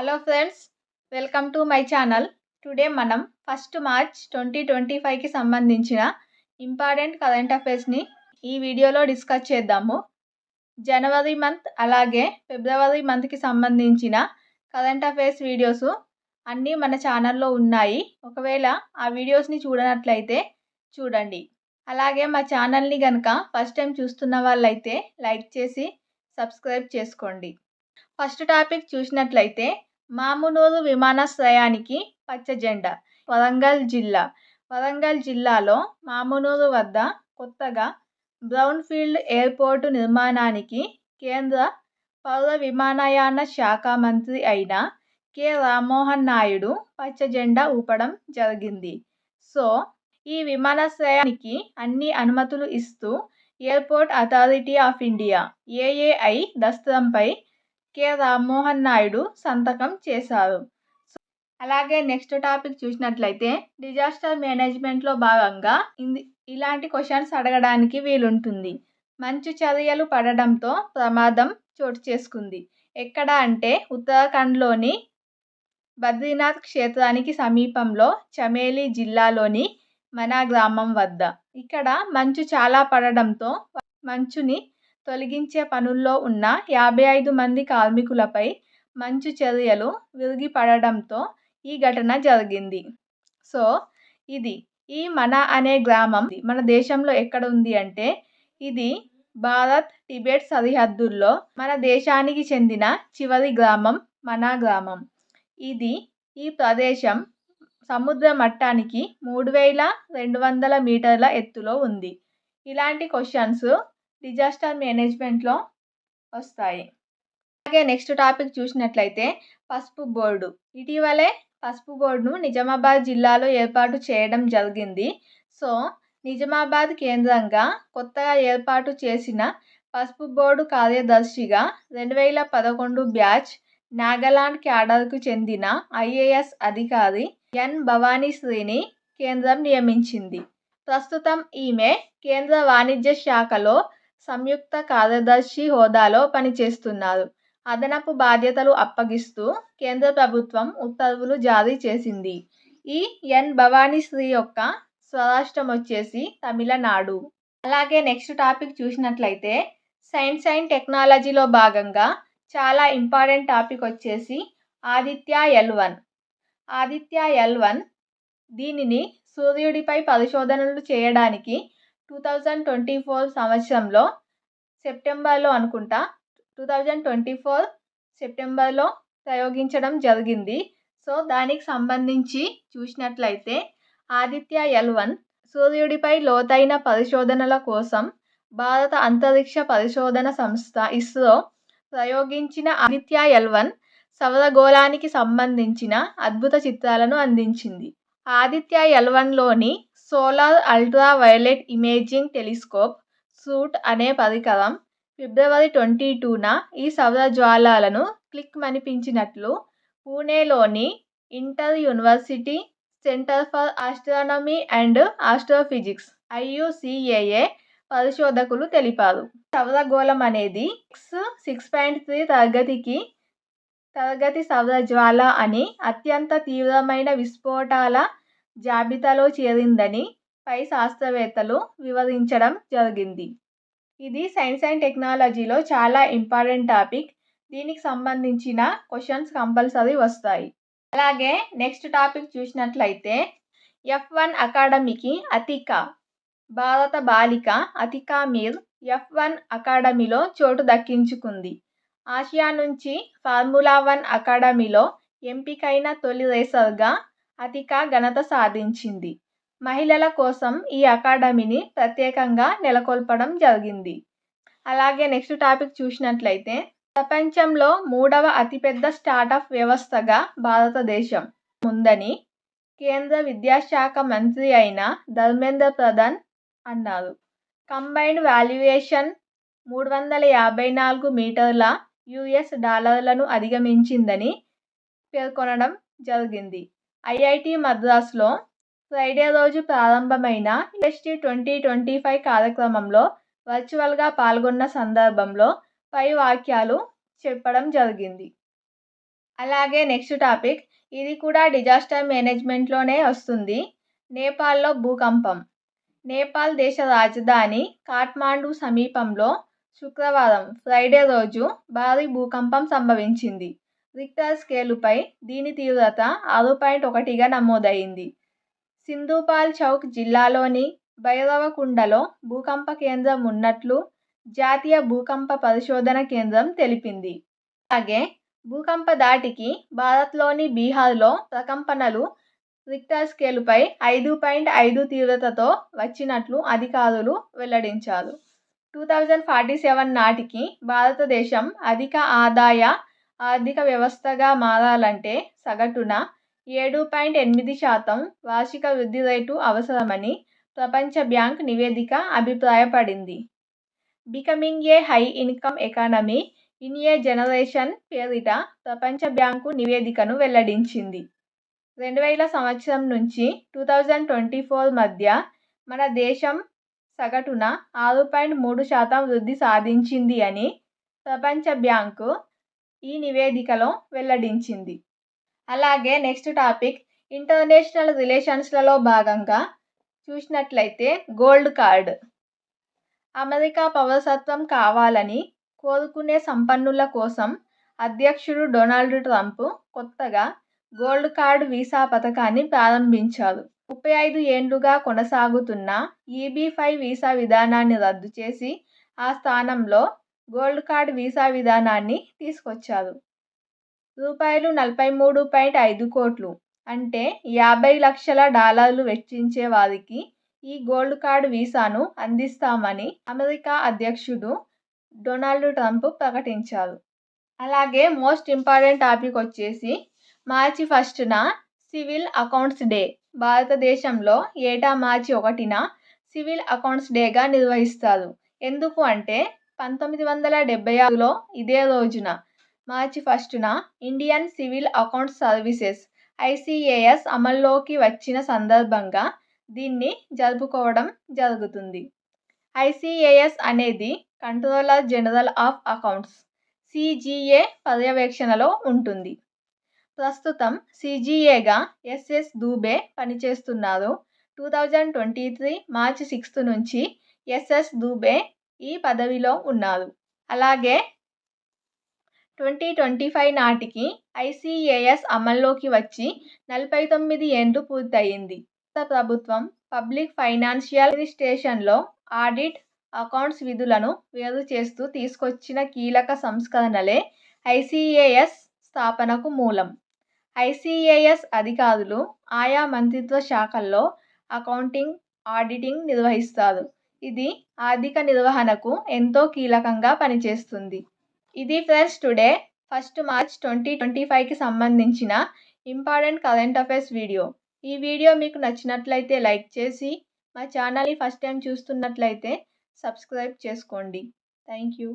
Hello friends, welcome to my channel. Today మనం 1 March 2025కి సంబంధించిన important current అఫైర్స్ని ఈ వీడియోలో డిస్కస్ చేద్దాము. జనవరి మంత్ అలాగే ఫిబ్రవరి మంత్కి సంబంధించిన కరెంట్ అఫైర్స్ వీడియోస్ అన్నీ మన ఛానల్లో ఉన్నాయి. ఒకవేళ ఆ వీడియోస్ని చూడనట్లయితే చూడండి. అలాగే మా ఛానల్ని కనుక ఫస్ట్ టైం చూస్తున్న వాళ్ళైతే లైక్ చేసి సబ్స్క్రైబ్ చేసుకోండి. ఫస్ట్ టాపిక్ చూసినట్లయితే మామునూరు విమానాశ్రయానికి పచ్చ జెండా. వరంగల్ జిల్లాలో మామునూరు వద్ద కొత్తగా బ్రౌన్ ఫీల్డ్ ఎయిర్పోర్టు నిర్మాణానికి కేంద్ర పౌర విమానయాన శాఖ మంత్రి అయిన కె రామ్మోహన్ నాయుడు పచ్చ జెండా ఊపడం జరిగింది. సో ఈ విమానాశ్రయానికి అన్ని అనుమతులు ఇస్తూ airport authority of India AAI దస్త్రంపై కె రామ్మోహన్ నాయుడు సంతకం చేశారు. అలాగే నెక్స్ట్ టాపిక్ చూసినట్లయితే డిజాస్టర్ మేనేజ్మెంట్లో భాగంగా ఇలాంటి క్వశ్చన్స్ అడగడానికి వీలుంటుంది. మంచు చర్యలు పడడంతో ప్రమాదం చోటు చేసుకుంది. ఎక్కడ అంటే ఉత్తరాఖండ్లోని బద్రీనాథ్ క్షేత్రానికి సమీపంలో చమేలి జిల్లాలోని మనా గ్రామం వద్ద. ఇక్కడ మంచు చాలా పడడంతో మంచుని తొలగించే పనుల్లో ఉన్న 55 మంది కార్మికులపై మంచు చర్యలు విరిగిపడడంతో ఈ ఘటన జరిగింది. సో ఈ మనా అనే గ్రామం మన దేశంలో ఎక్కడ ఉంది అంటే ఇది భారత్ టిబెట్ సరిహద్దుల్లో మన దేశానికి చెందిన చివరి గ్రామం మనా గ్రామం. ఈ ప్రదేశం సముద్ర మట్టానికి 3200 మీటర్ల ఎత్తులో ఉంది. ఇలాంటి క్వశ్చన్స్ డిజాస్టర్ మేనేజ్మెంట్లో వస్తాయి. అలాగే నెక్స్ట్ టాపిక్ చూసినట్లయితే పసుపు బోర్డు. ఇటీవలే పసుపు బోర్డును నిజామాబాద్ జిల్లాలో ఏర్పాటు చేయడం జరిగింది. సో నిజామాబాద్ కేంద్రంగా కొత్తగా ఏర్పాటు చేసిన పసుపు బోర్డు కార్యదర్శిగా 2011 బ్యాచ్ నాగాలాండ్ క్యాడర్కు చెందిన ఐఏఎస్ అధికారి ఎన్ భవానీశ్రీని కేంద్రం నియమించింది. ప్రస్తుతం ఈమె కేంద్ర వాణిజ్య శాఖలో సంయుక్త కార్యదర్శి హోదాలో పనిచేస్తున్నారు. అదనపు బాధ్యతలు అప్పగిస్తూ కేంద్ర ప్రభుత్వం ఉత్తర్వులు జారీ చేసింది. ఈ ఎన్ భవానీశ్రీ యొక్క స్వరాష్ట్రం వచ్చేసి తమిళనాడు. అలాగే నెక్స్ట్ టాపిక్ చూసినట్లయితే సైన్స్ అండ్ టెక్నాలజీలో భాగంగా చాలా ఇంపార్టెంట్ టాపిక్ వచ్చేసి ఆదిత్య L1 దీనిని సూర్యుడిపై పరిశోధనలు చేయడానికి 2024 సంవత్సరంలో సెప్టెంబర్లో 2024 సెప్టెంబర్లో ప్రయోగించడం జరిగింది. సో దానికి సంబంధించి చూసినట్లయితే ఆదిత్య L1 సూర్యుడిపై లోతైన పరిశోధనల కోసం భారత అంతరిక్ష పరిశోధన సంస్థ ఇస్రో ప్రయోగించిన ఆదిత్య L1 సౌరగోళానికి సంబంధించిన అద్భుత చిత్రాలను అందించింది. ఆదిత్య L1లోని solar ultra violet imaging telescope suite అనే పరికరం ఫిబ్రవరి 22న ఈ సౌర జ్వాలలను క్లిక్ పూణేలోని inter university centre for astronomy and astrophysics IUCAA పరిశోధకులు తెలిపారు. సౌరగోళం అనేది 6.3 తరగతి సౌరజ్వాల అని అత్యంత తీవ్రమైన విస్ఫోటాల జాబితాలో చేరిందని పై శాస్త్రవేత్తలు వివరించడం జరిగింది. ఇది సైన్స్ అండ్ టెక్నాలజీలో చాలా ఇంపార్టెంట్ టాపిక్. దీనికి సంబంధించిన క్వశ్చన్స్ కంపల్సరీ వస్తాయి. అలాగే నెక్స్ట్ టాపిక్ చూసినట్లయితే F1 అకాడమీకి అతికా భారత బాలిక అతికా మీర్ F1 అకాడమీలో చోటు దక్కించుకుంది. ఆసియా నుంచి ఫార్ములా 1 అకాడమీలో ఎంపికైన తొలి రేసర్గా అతికా ఘనత సాధించింది. మహిళల కోసం ఈ అకాడమీని ప్రత్యేకంగా నెలకొల్పడం జరిగింది. అలాగే నెక్స్ట్ టాపిక్ చూసినట్లయితే ప్రపంచంలో 3వ అతిపెద్ద స్టార్టప్ వ్యవస్థగా భారతదేశం ఉందని కేంద్ర విద్యాశాఖ మంత్రి అయిన ధర్మేంద్ర ప్రధాన్ అన్నారు. కంబైన్డ్ వాల్యుయేషన్ 354 మిలియన్ల US డాలర్లను అధిగమించిందని పేర్కొనడం జరిగింది. IIT మద్రాస్లో ఫ్రైడే రోజు ప్రారంభమైన UST 2025 కార్యక్రమంలో వర్చువల్గా పాల్గొన్న సందర్భంలో పై వాక్యాలు చెప్పడం జరిగింది. అలాగే నెక్స్ట్ టాపిక్, ఇది కూడా డిజాస్టర్ మేనేజ్మెంట్లోనే వస్తుంది. నేపాల్లో భూకంపం. నేపాల్ దేశ రాజధాని కాఠ్మాండు సమీపంలో శుక్రవారం ఫ్రైడే రోజు భారీ భూకంపం సంభవించింది. రిక్టర్ స్కేలుపై దీని తీవ్రత 6.1గా నమోదైంది. సింధుపాల్ చౌక్ జిల్లాలోని భైరవకుండలో భూకంప కేంద్రం ఉన్నట్లు జాతీయ భూకంప పరిశోధన కేంద్రం తెలిపింది. అలాగే భూకంప ధాటికి భారత్లోని బీహార్లో ప్రకంపనలు రిక్టర్ స్కేలుపై 5.5 తీవ్రతతో వచ్చినట్లు అధికారులు వెల్లడించారు. 2047 నాటికి భారతదేశం అధిక ఆదాయ ఆర్థిక వ్యవస్థగా మారాలంటే సగటున 7.8% వార్షిక వృద్ధి రేటు అవసరమని ప్రపంచ బ్యాంక్ నివేదిక అభిప్రాయపడింది. Becoming a high income economy in a generation పేరిట ప్రపంచ బ్యాంకు నివేదికను వెల్లడించింది. 2000 సంవత్సరం నుంచి 2024 మధ్య మన దేశం సగటున 6.3% వృద్ధి సాధించింది అని ప్రపంచ బ్యాంకు ఈ నివేదికలో వెల్లడించింది. అలాగే నెక్స్ట్ టాపిక్, ఇంటర్నేషనల్ రిలేషన్స్లలో భాగంగా చూసినట్లయితే గోల్డ్ కార్డ్. అమెరికా పౌరసత్వం కావాలని కోరుకునే సంపన్నుల కోసం అధ్యక్షుడు డొనాల్డ్ ట్రంప్ కొత్తగా గోల్డ్ కార్డ్ వీసా పథకాన్ని ప్రారంభించారు. 35 ఏళ్లుగా కొనసాగుతున్న EB-5 వీసా విధానాన్ని రద్దు చేసి ఆ స్థానంలో గోల్డ్ కార్డ్ వీసా విధానాన్ని తీసుకొచ్చారు. రూపాయలు 43.5 కోట్లు అంటే $50 లక్షల వెచ్చించే వారికి ఈ గోల్డ్ కార్డ్ వీసాను అందిస్తామని అమెరికా అధ్యక్షుడు డొనాల్డ్ ట్రంప్ ప్రకటించారు. అలాగే మోస్ట్ ఇంపార్టెంట్ టాపిక్ వచ్చేసి మార్చి 1న సివిల్ అకౌంట్స్ డే. భారతదేశంలో ఏటా మార్చి 1న సివిల్ అకౌంట్స్ డేగా నిర్వహిస్తారు. ఎందుకు అంటే 1976లో ఇదే రోజున మార్చి 1న Indian civil accounts services ICAS అమల్లోకి వచ్చిన సందర్భంగా దీన్ని జరుపుకోవడం జరుగుతుంది. ICAS అనేది controller general of accounts CGA పర్యవేక్షణలో ఉంటుంది. ప్రస్తుతం CGAగా SS దూబే పనిచేస్తున్నారు. 2023 మార్చి 6 నుంచి SS దూబే ఈ పదవిలో ఉన్నారు. అలాగే 2025 నాటికి ICAS అమల్లోకి వచ్చి 49 ఏళ్లు పూర్తయింది. ప్రభుత్వం పబ్లిక్ ఫైనాన్షియల్ అడ్మినిస్ట్రేషన్లో ఆడిట్, అకౌంట్స్ విధులను వేరు చేస్తూ తీసుకొచ్చిన కీలక సంస్కరణలే ICAS స్థాపనకు మూలం. ICAS అధికారులు ఆయా మంత్రిత్వ శాఖల్లో అకౌంటింగ్, ఆడిటింగ్ నిర్వహిస్తారు. ఇది ఆర్థిక నిర్వహణకు ఎంతో కీలకంగా పనిచేస్తుంది. ఇది ఫ్రెండ్స్ టుడే 1 మార్చ్ 2025కి సంబంధించిన ఇంపార్టెంట్ కరెంట్ అఫైర్స్ వీడియో. ఈ వీడియో మీకు నచ్చినట్లయితే లైక్ చేసి మా ఛానల్ని ఫస్ట్ టైం చూస్తున్నట్లయితే సబ్స్క్రైబ్ చేసుకోండి. Thank you.